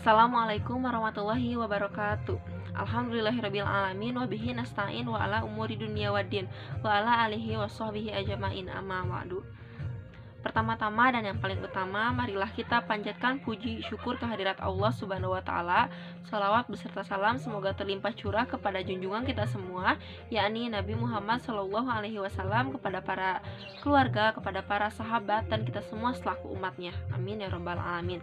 Assalamualaikum warahmatullahi wabarakatuh. Alhamdulillahirabbil alamin wa bihi nasta'in wa ala umuri dunya waddin wa ala alihi washabbihi ajmain amma ba'du. Pertama-tama dan yang paling utama, marilah kita panjatkan puji syukur kehadirat Allah Subhanahu wa taala. Shalawat beserta salam semoga terlimpah curah kepada junjungan kita semua, yakni Nabi Muhammad Shallallahu alaihi wasallam, kepada para keluarga, kepada para sahabat dan kita semua selaku umatnya. Amin ya rabbal alamin.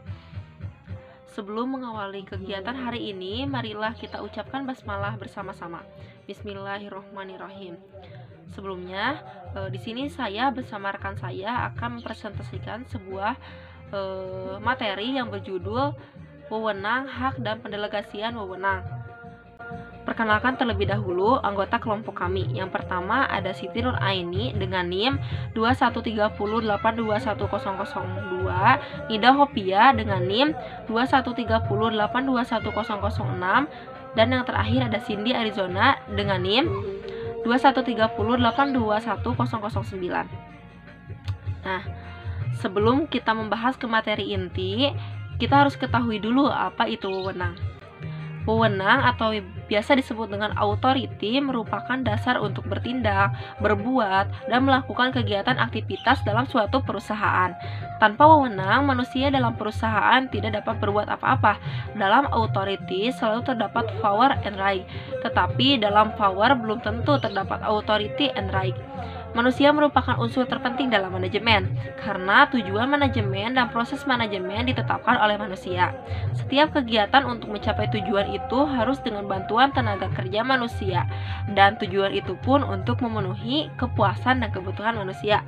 Sebelum mengawali kegiatan hari ini, marilah kita ucapkan basmalah bersama-sama. Bismillahirrohmanirrohim. Sebelumnya, di sini saya bersama rekan saya akan mempresentasikan sebuah materi yang berjudul Wewenang, Hak, dan Pendelegasian Wewenang. Perkenalkan terlebih dahulu anggota kelompok kami. Yang pertama ada Siti Nur Aini dengan NIM 2130821002, Nida Hopia dengan NIM 2130821006, dan yang terakhir ada Cindy Arizona dengan NIM 2130821009. Nah, sebelum kita membahas ke materi inti, kita harus ketahui dulu apa itu wewenang. Wewenang atau biasa disebut dengan authority merupakan dasar untuk bertindak, berbuat, dan melakukan kegiatan aktivitas dalam suatu perusahaan. Tanpa wewenang, manusia dalam perusahaan tidak dapat berbuat apa-apa. Dalam authority selalu terdapat power and right, tetapi dalam power belum tentu terdapat authority and right. Manusia merupakan unsur terpenting dalam manajemen, karena tujuan manajemen dan proses manajemen ditetapkan oleh manusia. Setiap kegiatan untuk mencapai tujuan itu harus dengan bantuan tenaga kerja manusia, dan tujuan itu pun untuk memenuhi kepuasan dan kebutuhan manusia.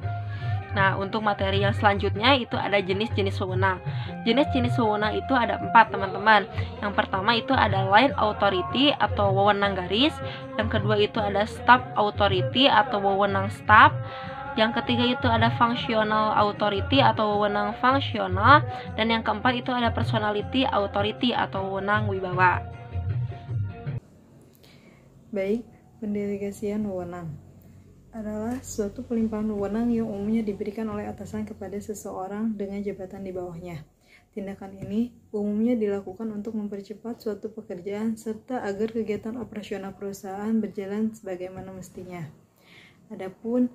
Nah, untuk materi yang selanjutnya itu ada jenis-jenis wewenang. Jenis-jenis wewenang itu ada 4, teman-teman. Yang pertama itu ada line authority atau wewenang garis. Yang kedua itu ada staff authority atau wewenang staff. Yang ketiga itu ada functional authority atau wewenang fungsional. Dan yang keempat itu ada personality authority atau wewenang wibawa. Baik, pendelegasian wewenang adalah suatu pelimpahan wewenang yang umumnya diberikan oleh atasan kepada seseorang dengan jabatan di bawahnya. Tindakan ini umumnya dilakukan untuk mempercepat suatu pekerjaan serta agar kegiatan operasional perusahaan berjalan sebagaimana mestinya. Adapun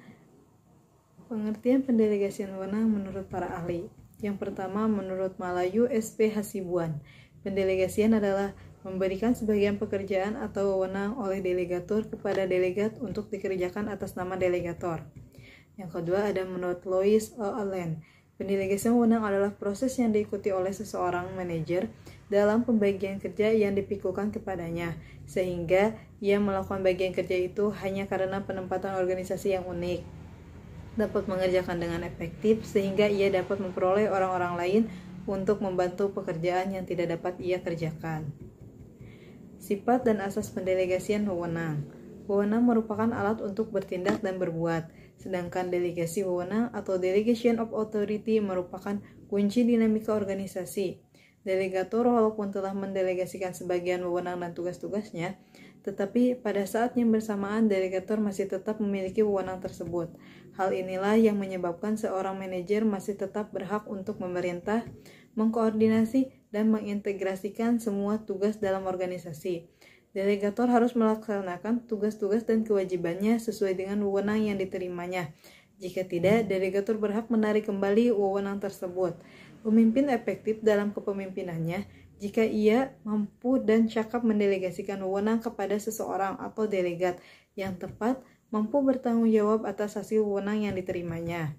pengertian pendelegasian wewenang menurut para ahli. Yang pertama, menurut Malayu SP Hasibuan, pendelegasian adalah memberikan sebagian pekerjaan atau wewenang oleh delegator kepada delegat untuk dikerjakan atas nama delegator. Yang kedua ada menurut Lois Allen, pendelegasian wewenang adalah proses yang diikuti oleh seseorang manajer dalam pembagian kerja yang dipikukan kepadanya, sehingga ia melakukan bagian kerja itu hanya karena penempatan organisasi yang unik, dapat mengerjakan dengan efektif, sehingga ia dapat memperoleh orang-orang lain untuk membantu pekerjaan yang tidak dapat ia kerjakan. Sifat dan asas pendelegasian wewenang. Wewenang merupakan alat untuk bertindak dan berbuat, sedangkan delegasi wewenang atau delegation of authority merupakan kunci dinamika organisasi. Delegator walaupun telah mendelegasikan sebagian wewenang dan tugas-tugasnya, tetapi pada saat yang bersamaan delegator masih tetap memiliki wewenang tersebut. Hal inilah yang menyebabkan seorang manajer masih tetap berhak untuk memerintah, mengkoordinasi, dan mengintegrasikan semua tugas dalam organisasi. Delegator harus melaksanakan tugas-tugas dan kewajibannya sesuai dengan wewenang yang diterimanya. Jika tidak, delegator berhak menarik kembali wewenang tersebut. Pemimpin efektif dalam kepemimpinannya jika ia mampu dan cakap mendelegasikan wewenang kepada seseorang atau delegat yang tepat, mampu bertanggung jawab atas hasil wewenang yang diterimanya.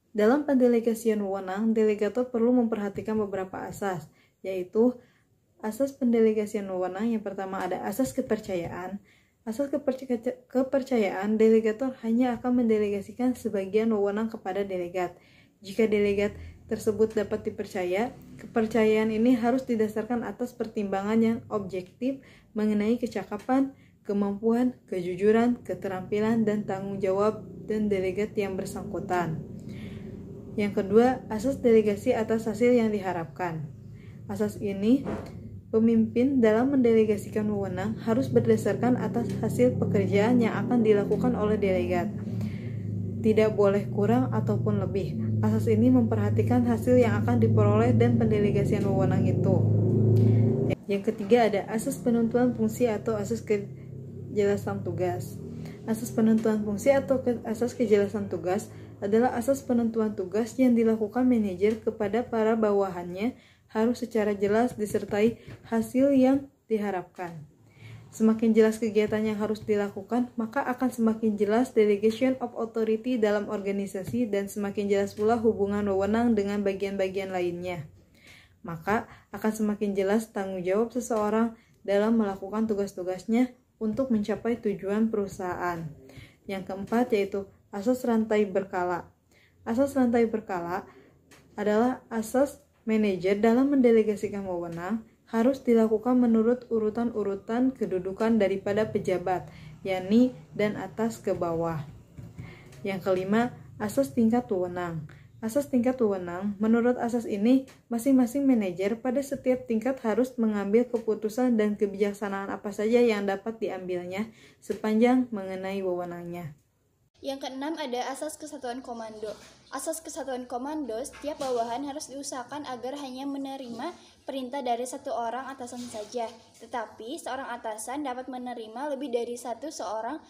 Dalam pendelegasian wewenang, delegator perlu memperhatikan beberapa asas, yaitu asas pendelegasian wewenang. Yang pertama ada asas kepercayaan. Asas kepercayaan, delegator hanya akan mendelegasikan sebagian wewenang kepada delegat. Jika delegat tersebut dapat dipercaya, kepercayaan ini harus didasarkan atas pertimbangan yang objektif mengenai kecakapan, kemampuan, kejujuran, keterampilan, dan tanggung jawab dan delegat yang bersangkutan. Yang kedua, asas delegasi atas hasil yang diharapkan. Asas ini, pemimpin dalam mendelegasikan wewenang harus berdasarkan atas hasil pekerjaan yang akan dilakukan oleh delegat. Tidak boleh kurang ataupun lebih. Asas ini memperhatikan hasil yang akan diperoleh dan pendelegasian wewenang itu. Yang ketiga ada asas penentuan fungsi atau asas kejelasan tugas. Asas penentuan fungsi atau asas kejelasan tugas adalah asas penentuan tugas yang dilakukan manajer kepada para bawahannya harus secara jelas disertai hasil yang diharapkan. Semakin jelas kegiatan yang harus dilakukan, maka akan semakin jelas delegation of authority dalam organisasi dan semakin jelas pula hubungan wewenang dengan bagian-bagian lainnya. Maka akan semakin jelas tanggung jawab seseorang dalam melakukan tugas-tugasnya untuk mencapai tujuan perusahaan. Yang keempat yaitu asas rantai berkala. Asas rantai berkala adalah asas manajer dalam mendelegasikan wewenang harus dilakukan menurut urutan-urutan kedudukan daripada pejabat, yakni dan atas ke bawah. Yang kelima, asas tingkat wewenang. Asas tingkat wewenang, menurut asas ini, masing-masing manajer pada setiap tingkat harus mengambil keputusan dan kebijaksanaan apa saja yang dapat diambilnya sepanjang mengenai wewenangnya. Yang keenam ada asas kesatuan komando. Asas kesatuan komando, setiap bawahan harus diusahakan agar hanya menerima perintah dari satu orang atasan saja. Tetapi seorang atasan dapat menerima lebih dari seorang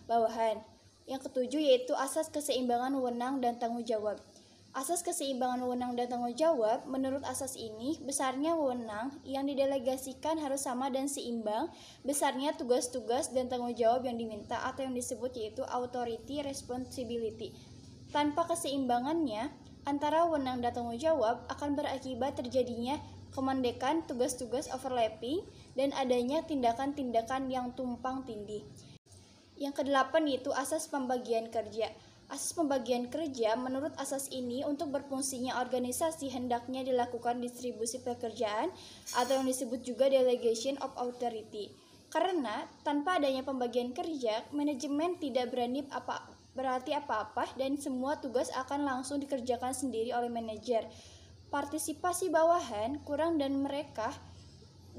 bawahan. Yang ketujuh yaitu asas keseimbangan wewenang dan tanggung jawab. Asas keseimbangan wewenang dan tanggung jawab, menurut asas ini, besarnya wewenang yang didelegasikan harus sama dan seimbang, besarnya tugas-tugas dan tanggung jawab yang diminta atau yang disebut yaitu authority responsibility. Tanpa keseimbangannya, antara wewenang dan tanggung jawab akan berakibat terjadinya kemandekan, tugas-tugas overlapping, dan adanya tindakan-tindakan yang tumpang tindih. Yang kedelapan yaitu asas pembagian kerja. Asas pembagian kerja, menurut asas ini untuk berfungsinya organisasi hendaknya dilakukan distribusi pekerjaan atau yang disebut juga delegation of authority. Karena tanpa adanya pembagian kerja, manajemen tidak berarti apa-apa dan semua tugas akan langsung dikerjakan sendiri oleh manajer. Partisipasi bawahan kurang dan mereka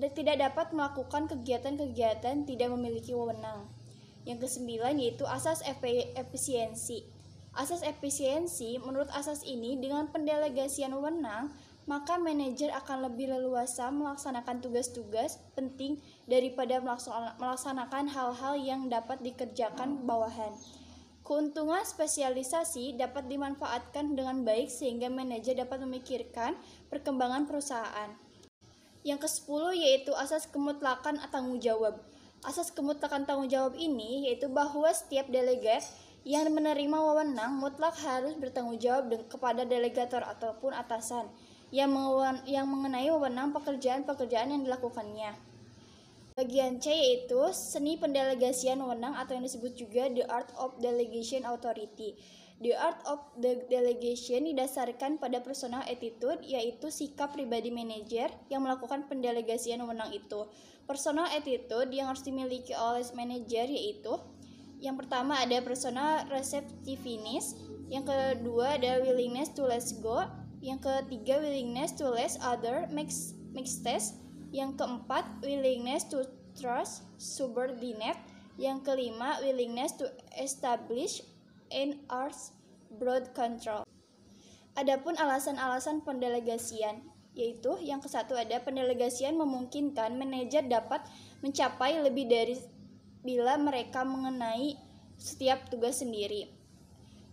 tidak dapat melakukan kegiatan-kegiatan tidak memiliki wewenang. Yang kesembilan yaitu asas efisiensi. Asas efisiensi, menurut asas ini dengan pendelegasian wewenang, maka manajer akan lebih leluasa melaksanakan tugas-tugas penting daripada melaksanakan hal-hal yang dapat dikerjakan bawahan. Keuntungan spesialisasi dapat dimanfaatkan dengan baik sehingga manajer dapat memikirkan perkembangan perusahaan. Yang ke-10 yaitu asas kemutlakan tanggung jawab. Asas kemutlakan tanggung jawab ini yaitu bahwa setiap delegat yang menerima wewenang mutlak harus bertanggung jawab kepada delegator ataupun atasan yang mengenai wewenang pekerjaan-pekerjaan yang dilakukannya. Bagian C yaitu seni pendelegasian wewenang atau yang disebut juga the art of delegation authority. The art of the delegation didasarkan pada personal attitude, yaitu sikap pribadi manajer yang melakukan pendelegasian wewenang itu. Personal attitude yang harus dimiliki oleh manajer yaitu yang pertama ada personal receptiveness, yang kedua ada willingness to let go, yang ketiga willingness to let other make mistakes, yang keempat willingness to trust subordinate, yang kelima willingness to establish and enforce broad control. Adapun alasan-alasan pendelegasian, yaitu yang kesatu ada pendelegasian memungkinkan manajer dapat mencapai lebih dari bila mereka mengenai setiap tugas sendiri.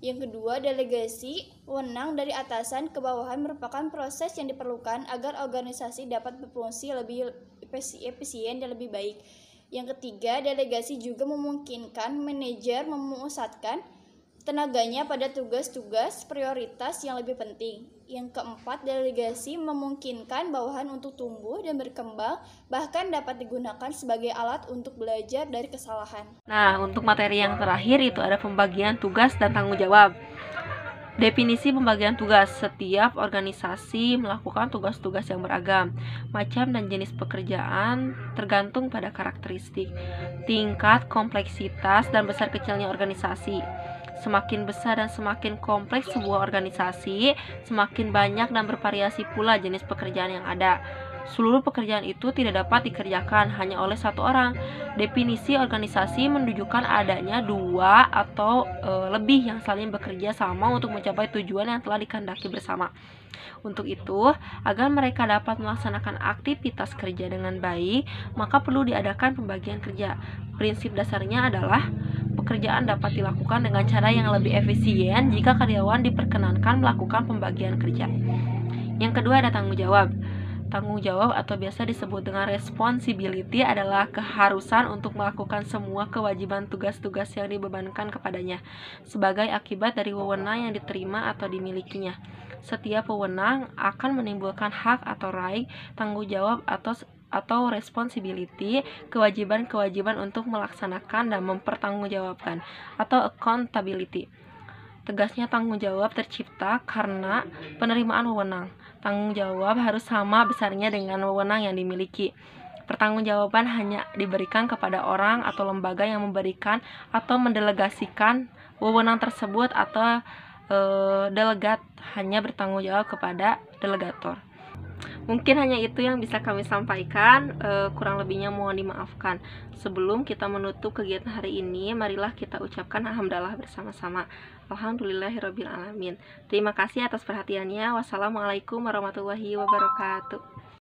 Yang kedua, delegasi wewenang dari atasan ke bawahan merupakan proses yang diperlukan agar organisasi dapat berfungsi lebih efisien dan lebih baik. Yang ketiga, delegasi juga memungkinkan manajer memusatkan tenaganya pada tugas-tugas prioritas yang lebih penting. Yang keempat, delegasi memungkinkan bawahan untuk tumbuh dan berkembang, bahkan dapat digunakan sebagai alat untuk belajar dari kesalahan. Nah, untuk materi yang terakhir itu ada pembagian tugas dan tanggung jawab. Definisi pembagian tugas. Setiap organisasi melakukan tugas-tugas yang beragam. Macam dan jenis pekerjaan tergantung pada karakteristik, tingkat kompleksitas, dan besar kecilnya organisasi. Semakin besar dan semakin kompleks sebuah organisasi, semakin banyak dan bervariasi pula jenis pekerjaan yang ada. Seluruh pekerjaan itu tidak dapat dikerjakan hanya oleh satu orang. Definisi organisasi menunjukkan adanya dua atau lebih yang saling bekerja sama untuk mencapai tujuan yang telah dikehendaki bersama. Untuk itu, agar mereka dapat melaksanakan aktivitas kerja dengan baik, maka perlu diadakan pembagian kerja. Prinsip dasarnya adalah pekerjaan dapat dilakukan dengan cara yang lebih efisien jika karyawan diperkenankan melakukan pembagian kerja. Yang kedua ada tanggung jawab. Tanggung jawab atau biasa disebut dengan responsibility adalah keharusan untuk melakukan semua kewajiban tugas-tugas yang dibebankan kepadanya sebagai akibat dari wewenang yang diterima atau dimilikinya. Setiap wewenang akan menimbulkan hak atau right, tanggung jawab atau responsibility, kewajiban-kewajiban untuk melaksanakan dan mempertanggungjawabkan atau accountability. Tegasnya tanggung jawab tercipta karena penerimaan wewenang. Tanggung jawab harus sama besarnya dengan wewenang yang dimiliki. Pertanggungjawaban hanya diberikan kepada orang atau lembaga yang memberikan atau mendelegasikan wewenang tersebut atau delegat hanya bertanggung jawab kepada delegator. Mungkin hanya itu yang bisa kami sampaikan, kurang lebihnya mohon dimaafkan. Sebelum kita menutup kegiatan hari ini, marilah kita ucapkan alhamdulillah bersama-sama. Alhamdulillahirabbil alamin. Terima kasih atas perhatiannya. Wassalamualaikum warahmatullahi wabarakatuh.